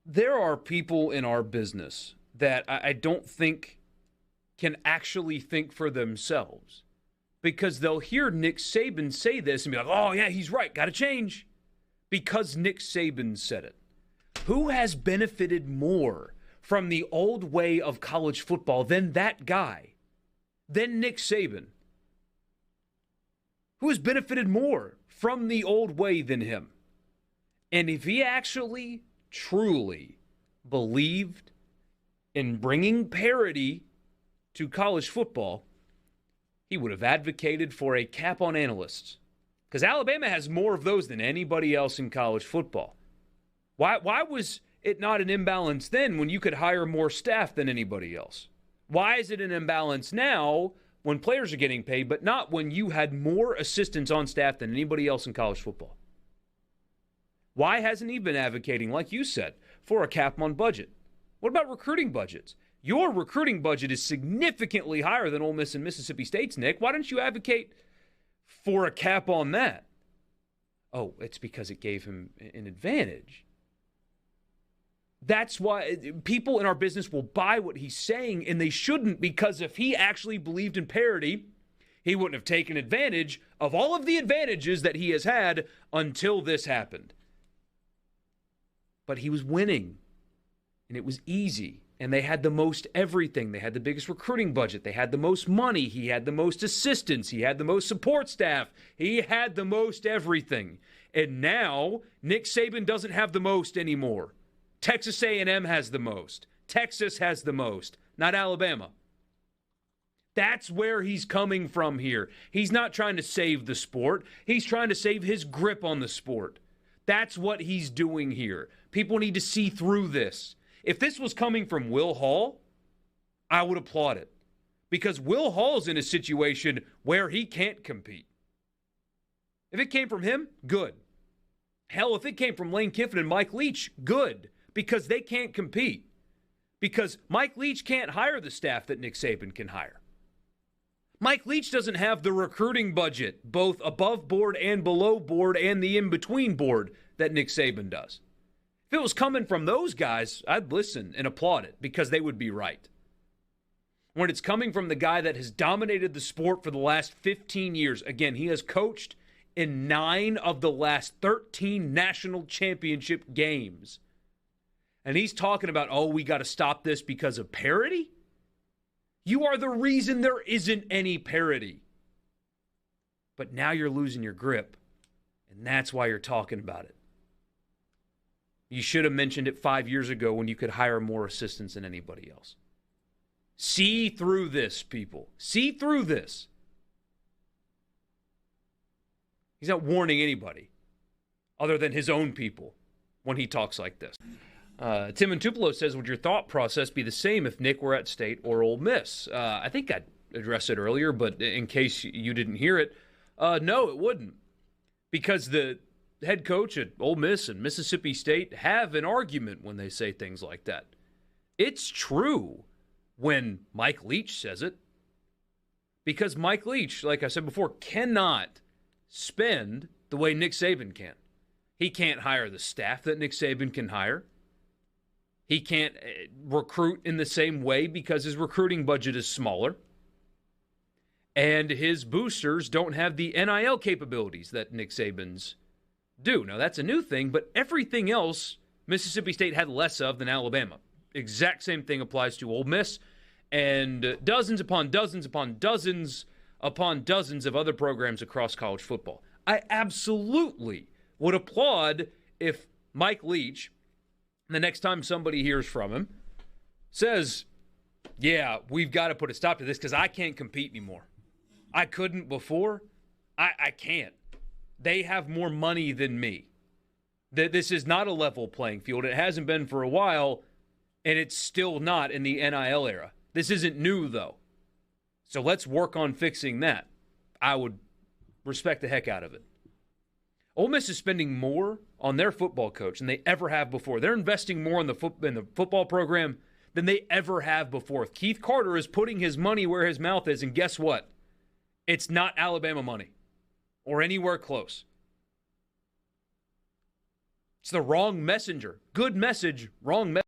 There are people in our business that I don't think can actually think for themselves because they'll hear Nick Saban say this and be like, oh, yeah, he's right, got to change because Nick Saban said it. Who has benefited more from the old way of college football than that guy, than Nick Saban? Who has benefited more from the old way than him? And if he actually, truly believed in bringing parity to college football, he would have advocated for a cap on analysts. Because Alabama has more of those than anybody else in college football. Why was it not an imbalance then when you could hire more staff than anybody else? Why is it an imbalance now when players are getting paid, but not when you had more assistants on staff than anybody else in college football? Why hasn't he been advocating, like you said, for a cap on budget? What about recruiting budgets? Your recruiting budget is significantly higher than Ole Miss and Mississippi State's, Nick. Why don't you advocate for a cap on that? Oh, it's because it gave him an advantage. That's why people in our business will buy what he's saying, and they shouldn't, because if he actually believed in parity, he wouldn't have taken advantage of all of the advantages that he has had until this happened. But he was winning, and it was easy, and they had the most everything. They had the biggest recruiting budget. They had the most money. He had the most assistants. He had the most support staff. He had the most everything. And now Nick Saban doesn't have the most anymore. Texas A&M has the most. Texas has the most, not Alabama. That's where he's coming from here. He's not trying to save the sport. He's trying to save his grip on the sport. That's what he's doing here. People need to see through this. If this was coming from Will Hall, I would applaud it. Because Will Hall's in a situation where he can't compete. If it came from him, good. Hell, if it came from Lane Kiffin and Mike Leach, good. Because they can't compete. Because Mike Leach can't hire the staff that Nick Saban can hire. Mike Leach doesn't have the recruiting budget, both above board and below board and the in-between board, that Nick Saban does. If it was coming from those guys, I'd listen and applaud it because they would be right. When it's coming from the guy that has dominated the sport for the last 15 years, again, he has coached in 9 of the last 13 national championship games. And he's talking about, oh, we got to stop this because of parity? You are the reason there isn't any parity. But now you're losing your grip, and that's why you're talking about it. You should have mentioned it 5 years ago when you could hire more assistants than anybody else. See through this, people. See through this. He's not warning anybody other than his own people when he talks like this. Tim and Tupelo says, would your thought process be the same if Nick were at State or Ole Miss? I think I addressed it earlier, but in case you didn't hear it, no, it wouldn't. Because the head coach at Ole Miss and Mississippi State have an argument when they say things like that. It's true when Mike Leach says it. Because Mike Leach, like I said before, cannot spend the way Nick Saban can. He can't hire the staff that Nick Saban can hire. He can't recruit in the same way because his recruiting budget is smaller. And his boosters don't have the NIL capabilities that Nick Saban's do. Now, that's a new thing, but everything else Mississippi State had less of than Alabama. Exact same thing applies to Ole Miss and dozens upon dozens upon dozens upon dozens of other programs across college football. I absolutely would applaud if Mike Leach, the next time somebody hears from him, says, yeah, we've got to put a stop to this because I can't compete anymore. I couldn't before. I can't. They have more money than me. This is not a level playing field. It hasn't been for a while, and it's still not in the NIL era. This isn't new, though. So let's work on fixing that. I would respect the heck out of it. Ole Miss is spending more on their football coach than they ever have before. They're investing more in the football program than they ever have before. Keith Carter is putting his money where his mouth is, and guess what? It's not Alabama money or anywhere close. It's the wrong messenger. Good message, wrong message.